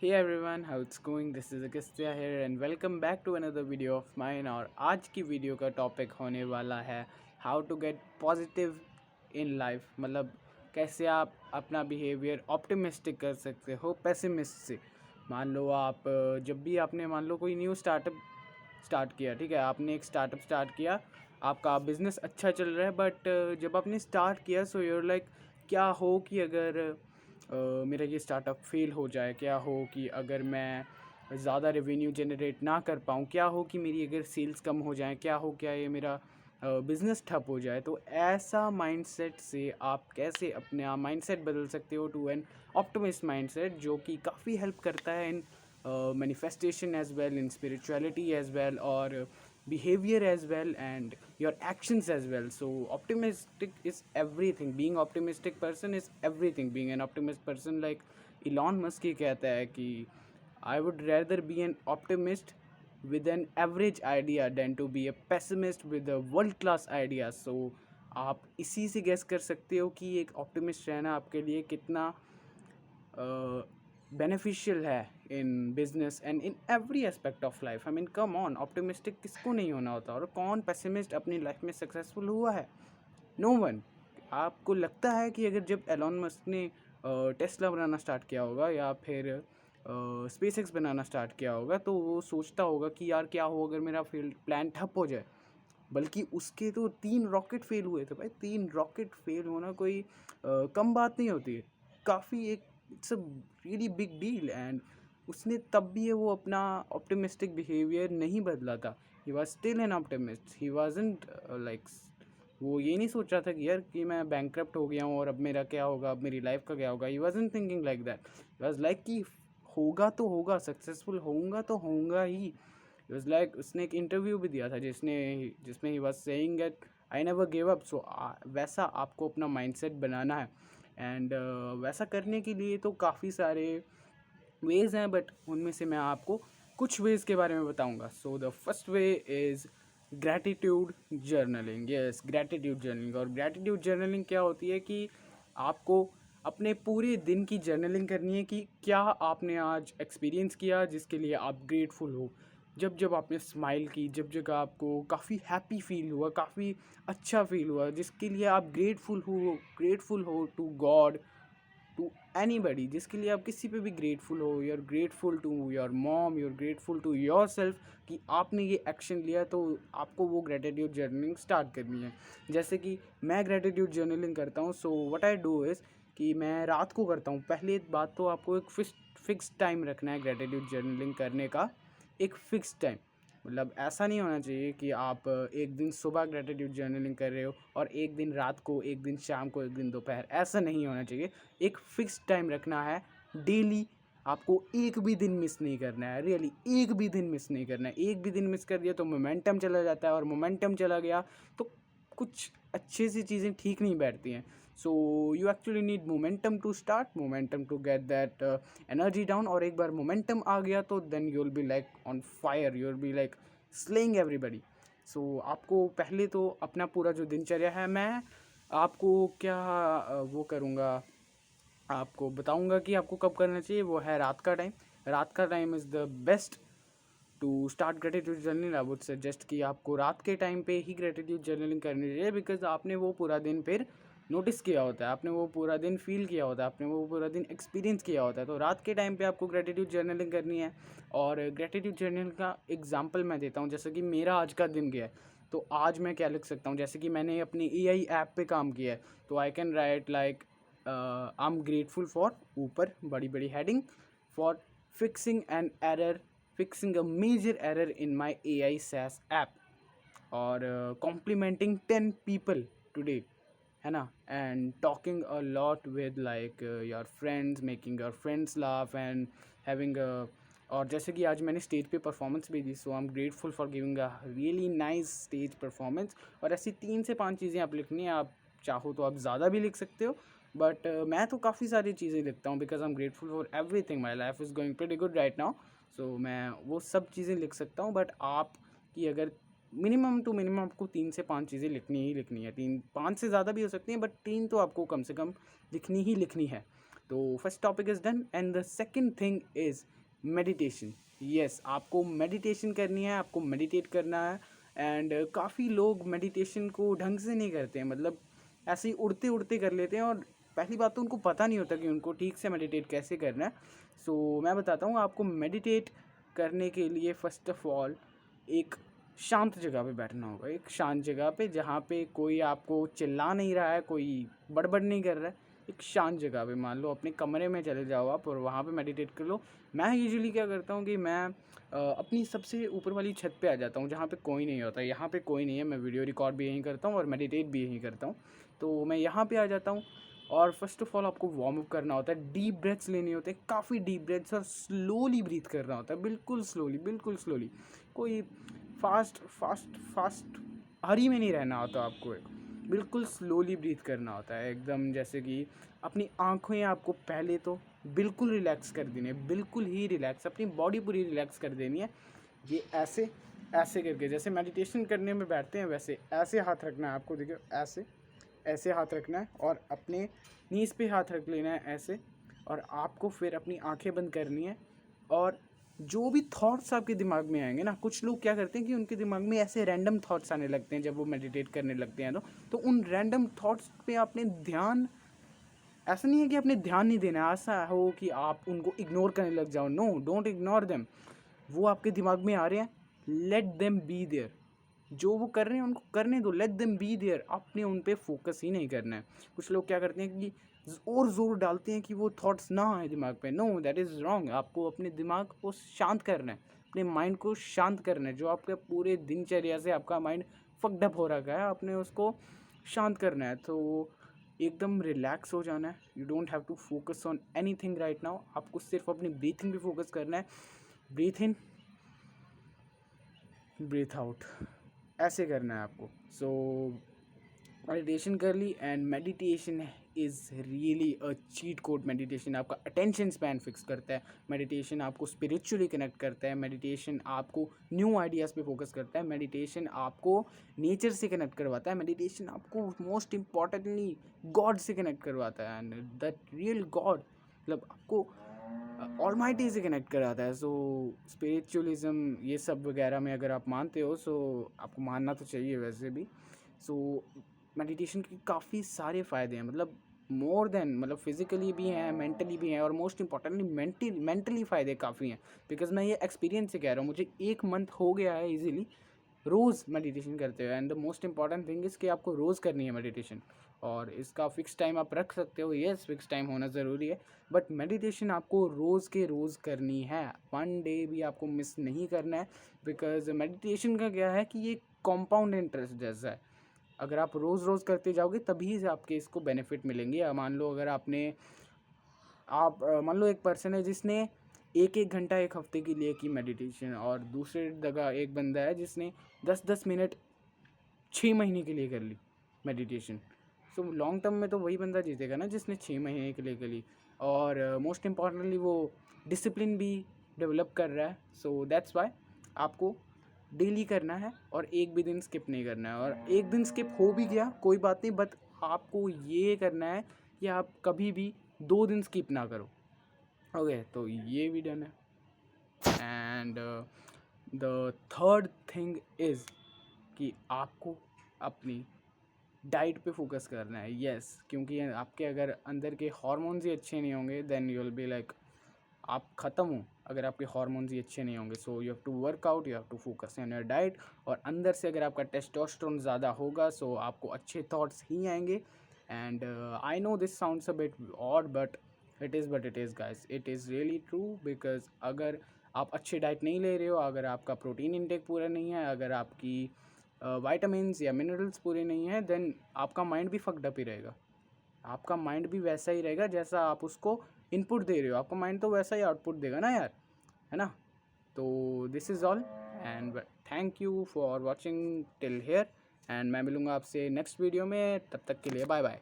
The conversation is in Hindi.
Hey everyone, how it's going? This is Agastya here and welcome back to another video of mine। और आज की वीडियो का टॉपिक होने वाला है how to get positive in life. मतलब कैसे आप अपना बिहेवियर ऑप्टिमिस्टिक कर सकते हो पेसिमिस्ट से। मान लो आप जब भी आपने मान लो कोई न्यू स्टार्टअप स्टार्ट किया, ठीक है, आपने एक स्टार्टअप स्टार्ट किया, आपका बिज़नेस अच्छा चल रहा है, बट जब आपने स्टार्ट किया सो यूर लाइक क्या हो कि अगर मेरा ये स्टार्टअप फेल हो जाए, क्या हो कि अगर मैं ज़्यादा रेवेन्यू जनरेट ना कर पाऊँ, क्या हो कि मेरी अगर सेल्स कम हो जाए, क्या हो क्या ये मेरा बिज़नेस ठप हो जाए। तो ऐसा माइंडसेट से आप कैसे अपना माइंडसेट बदल सकते हो टू एन ऑप्टिमिस्ट माइंडसेट, जो कि काफ़ी हेल्प करता है इन manifestation as well, in spirituality as well, or behavior as well, and your actions as well. So optimistic is everything. Being optimistic person is everything. Being an optimist person, like Elon Musk ही कहता है कि I would rather be an optimist with an average idea than to be a pessimist with a world class idea. So आप इसी से गेस कर सकते हो कि एक ऑप्टिमिस्ट रहना आपके लिए कितना बेनिफिशियल है in business and in every aspect of life. I mean come on, optimistic किसको नहीं होना होता, और कौन पेसिमिस्ट अपनी लाइफ में सक्सेसफुल हुआ है? No one. आपको लगता है कि अगर जब एलॉन मस्क ने टेस्ला बनाना स्टार्ट किया होगा या फिर स्पेस एक्स बनाना स्टार्ट किया होगा, तो वो सोचता होगा कि यार क्या हो अगर मेरा फील्ड प्लान ठप हो जाए? बल्कि उसके तो 3 रॉकेट फेल हुए थे भाई। 3 रॉकेट फेल होना कोई कम बात नहीं होती है, काफ़ी एक it's a really big deal. And उसने तब भी वो अपना ऑप्टिमिस्टिक बिहेवियर नहीं बदला था। He was still an optimist, he wasn't like वो ये नहीं सोच रहा था कि यार कि मैं बैंकक्रप्ट हो गया हूँ और अब मेरा क्या होगा, अब मेरी लाइफ का क्या होगा। He wasn't thinking like that. He was like कि होगा तो होगा, सक्सेसफुल होऊंगा तो होऊंगा ही। It was like उसने एक इंटरव्यू भी दिया था जिसमें he was saying that I never give up. So वैसा आपको अपना माइंडसेट बनाना है। एंड वैसा करने के लिए तो काफ़ी सारे वेज़ हैं, बट उनमें से मैं आपको कुछ वेज़ के बारे में बताऊंगा। So the first way is gratitude journaling. Yes, gratitude journaling. और ग्रैटिट्यूड जर्नलिंग क्या होती है कि आपको अपने पूरे दिन की जर्नलिंग करनी है कि क्या आपने आज एक्सपीरियंस किया जिसके लिए आप ग्रेटफुल हो। जब जब आपने स्माइल की, जब जब आपको काफ़ी हैप्पी फील हुआ, काफ़ी अच्छा फील हुआ, जिसके लिए आप ग्रेटफुल हो टू गॉड, टू एनीबडी, जिसके लिए आप किसी पे भी ग्रेटफुल हो। You are grateful to your mom, you are grateful to yourself कि आपने ये एक्शन लिया। तो आपको वो ग्रेटिट्यूड जर्नलिंग स्टार्ट करनी है। जैसे कि मैं ग्रेटिट्यूड जर्नलिंग करता हूँ, so what I do is कि मैं रात को करता हूँ। पहले बात तो आपको एक फिक्स टाइम रखना है ग्रेटिट्यूड जर्नलिंग करने का। एक फ़िक्स टाइम, मतलब ऐसा नहीं होना चाहिए कि आप एक दिन सुबह ग्रेटिट्यूड जर्नलिंग कर रहे हो और एक दिन रात को, एक दिन शाम को, एक दिन दोपहर। ऐसा नहीं होना चाहिए। एक फ़िक्स टाइम रखना है डेली। आपको एक भी दिन मिस नहीं करना है, रियली एक भी दिन मिस नहीं करना है। एक भी दिन मिस कर दिया तो मोमेंटम चला जाता है, और मोमेंटम चला गया तो कुछ अच्छे सी चीज़ें ठीक नहीं बैठती हैं। So you actually need momentum to start, momentum to get that energy down. और एक बार मोमेंटम आ गया तो then you will be like on fire, you will be like slaying everybody. So आपको पहले तो अपना पूरा जो दिनचर्या है, मैं आपको क्या वो करूँगा, आपको बताऊँगा कि आपको कब करना चाहिए। वो है रात का टाइम। रात का time is the best to start gratitude journaling. I would suggest कि आपको रात के टाइम पे ही ग्रेटिट्यूड जर्नलिंग करनी चाहिए, बिकॉज आपने वो पूरा दिन फिर नोटिस किया होता है, आपने वो पूरा दिन फील किया होता है, आपने वो पूरा दिन एक्सपीरियंस किया होता है। तो रात के टाइम पे आपको ग्रेटिट्यूड जर्नलिंग करनी है। और ग्रेटिट्यूड जर्नल का एग्जांपल मैं देता हूँ, जैसे कि मेरा आज का दिन गया है, तो आज मैं क्या लिख सकता हूँ। जैसे कि मैंने अपनी एआई ऐप पे काम किया है, तो I can write like I am grateful for, ऊपर बड़ी बड़ी heading, for fixing an error, fixing a major error in my AI SaaS app, or complimenting 10 people today, है ना, and talking a lot with like your friends, making your friends laugh and having a, और जैसे कि आज मैंने स्टेज पे परफॉर्मेंस भी दी, so I am grateful for giving a really nice stage performance. और ऐसी 3 से 5 चीज़ें आप लिखनी है। आप चाहो तो आप ज़्यादा भी लिख सकते हो, बट मैं तो काफ़ी सारी चीज़ें लिखता हूँ, because I am grateful for everything, my life is going pretty good right now. So मैं वो सब चीज़ें लिख सकता हूँ, बट आपकी अगर मिनिमम टू मिनिमम आपको 3 से 5 चीज़ें लिखनी ही लिखनी है। 3 5 से ज़्यादा भी हो सकती हैं, बट 3 तो आपको कम से कम लिखनी ही लिखनी है। तो first topic is done and the second thing is meditation. Yes, आपको मेडिटेशन करनी है, आपको मेडिटेट करना है। एंड काफ़ी लोग मेडिटेशन को ढंग से नहीं करते हैं, मतलब ऐसे ही उड़ते उड़ते कर लेते हैं, और पहली बात तो उनको पता नहीं होता कि उनको ठीक से मेडिटेट कैसे करना है। सो मैं बताता हूँ आपको। मेडिटेट करने के लिए फ़र्स्ट ऑफ ऑल एक शांत जगह पे बैठना होगा, एक शांत जगह पे जहाँ पे कोई आपको चिल्ला नहीं रहा है, कोई बड़बड़ नहीं कर रहा है। एक शांत जगह पे, मान लो अपने कमरे में चले जाओ आप और वहाँ पे मेडिटेट कर लो। मैं यूजुअली क्या करता हूँ कि मैं अपनी सबसे ऊपर वाली छत पे आ जाता हूँ जहाँ पे कोई नहीं होता। यहाँ पे कोई नहीं है, मैं वीडियो रिकॉर्ड भी यहीं करता हूँ और मेडिटेट भी यहीं करता हूँ। तो मैं यहाँ पे आ जाता हूँ और फर्स्ट ऑफ ऑल आपको वार्म अप करना होता है, डीप ब्रेथ्स लेने होते हैं, काफ़ी डीप ब्रेथ्स, और स्लोली ब्रीथ करना होता है, बिल्कुल स्लोली, बिल्कुल स्लोली। कोई फास्ट फास्ट फास्ट हरी में नहीं रहना होता आपको, एक बिल्कुल स्लोली ब्रीथ करना होता है, एकदम जैसे कि अपनी आँखें आपको पहले तो बिल्कुल रिलैक्स कर देनी है, बिल्कुल ही रिलैक्स, अपनी बॉडी पूरी रिलैक्स कर देनी है। ये ऐसे ऐसे करके, जैसे मेडिटेशन करने में बैठते हैं वैसे ऐसे हाथ रखना है आपको, देखिए ऐसे ऐसे हाथ रखना है और अपने नीज़ पे हाथ रख लेना है ऐसे, और आपको फिर अपनी आंखें बंद करनी है। और जो भी थॉट्स आपके दिमाग में आएंगे ना, कुछ लोग क्या करते हैं कि उनके दिमाग में ऐसे रैंडम थॉट्स आने लगते हैं जब वो मेडिटेट करने लगते हैं, तो उन रैंडम थॉट्स पे आपने ध्यान, ऐसा नहीं है कि आपने ध्यान नहीं देना है, ऐसा हो कि आप उनको इग्नोर करने लग जाओ। No, don't ignore them. वो आपके दिमाग में आ रहे हैं, लेट देम बी देयर। जो वो कर रहे हैं उनको करने दो, लेट देम बी देयर। आपने उन पे फोकस ही नहीं करना है। कुछ लोग क्या करते हैं कि और ज़ोर डालते हैं कि वो थॉट्स ना आए दिमाग पे। No, that is wrong. आपको अपने दिमाग को शांत करना है, अपने माइंड को शांत करना है। जो आपके पूरे दिनचर्या से आपका माइंड फक्ड अप हो रखा है, आपने उसको शांत करना है। तो एकदम रिलैक्स हो जाना है। You don't have to focus on anything right now. आपको सिर्फ अपनी ब्रीथिंग पे फोकस करना है। ब्रीथ इन, ब्रीथ आउट, ऐसे करना है आपको। सो मेडिटेशन कर ली, and meditation is really a cheat code. Meditation आपका अटेंशन स्पैन फिक्स करता है, मेडिटेशन आपको स्पिरिचुअली कनेक्ट करता है, मेडिटेशन आपको न्यू आइडियाज़ पे फोकस करता है, मेडिटेशन आपको नेचर से कनेक्ट करवाता है, मेडिटेशन आपको मोस्ट इम्पॉर्टेंटली गॉड से कनेक्ट करवाता है, एंड दैट रियल गॉड, मतलब आपको ऑलमाइटी से कनेक्ट कराता है। सो स्पिरिचुअलिज्म ये सब वगैरह में अगर आप मानते हो, सो आपको मानना तो चाहिए वैसे भी। सो मेडिटेशन के काफ़ी सारे फ़ायदे हैं, मतलब मोर देन, मतलब फिज़िकली भी हैं, मेंटली भी हैं, और मोस्ट इम्पॉर्टेंटली मेंटली फ़ायदे काफ़ी हैं। बिकॉज मैं ये एक्सपीरियंस से कह रहा हूँ, मुझे 1 मंथ हो गया है ईजिली रोज़ मेडिटेशन करते हुए। And the most important thing is कि आपको रोज़ करनी है मेडिटेशन, और इसका फ़िक्स टाइम आप रख सकते हो। येस, फ़िक्स टाइम होना ज़रूरी है, बट मेडिटेशन आपको रोज़ के रोज़ करनी है। 1 डे भी आपको मिस नहीं करना है। बिकॉज मेडिटेशन का क्या है कि ये कॉम्पाउंड इंटरेस्ट जैसा है। अगर आप रोज़ रोज़ करते जाओगे तभी से आपके इसको बेनिफिट मिलेंगे। मान लो अगर मान लो एक पर्सन है जिसने 1-1 घंटा 1 हफ्ते के लिए की मेडिटेशन, और दूसरे जगह एक बंदा है जिसने 10-10 मिनट 6 महीने के लिए कर ली मेडिटेशन। सो लॉन्ग टर्म में तो वही बंदा जीतेगा ना जिसने 6 महीने के लिए कर ली, और मोस्ट इम्पॉर्टेंटली वो डिसिप्लिन भी डेवलप कर रहा है। सो दैट्स वाई आपको डेली करना है, और एक भी दिन स्किप नहीं करना है। और एक दिन स्किप हो भी गया कोई बात नहीं, बट आपको ये करना है कि आप कभी भी 2 दिन स्किप ना करो। ओके, तो ये भी डन है। And the third thing is कि आपको अपनी डाइट पे फोकस करना है। यस, क्योंकि आपके अगर अंदर के हार्मोन्स ही अच्छे नहीं होंगे, then you will be like आप ख़त्म हो अगर आपके हार्मोन्स ही अच्छे नहीं होंगे। So you have to work out, you have to focus on your diet. और अंदर से अगर आपका टेस्टोस्टेरोन ज़्यादा होगा, सो आपको अच्छे थॉट्स ही आएंगे। And I know this sounds a bit odd, but it is guys, it is really true. Because अगर आप अच्छी डाइट नहीं ले रहे हो, अगर आपका प्रोटीन इंटेक पूरा नहीं है, अगर आपकी वाइटामिन्स या मिनरल्स पूरे नहीं हैं, देन आपका माइंड भी फक्ड अप ही रहेगा। आपका माइंड भी वैसा ही रहेगा जैसा आप उसको इनपुट दे रहे हो। आपका माइंड तो वैसा ही आउटपुट देगा ना यार, है ना। तो this is all, and thank you for watching till here. And मैं मिलूँगा आपसे नेक्स्ट वीडियो में, तब तक के लिए बाय बाय।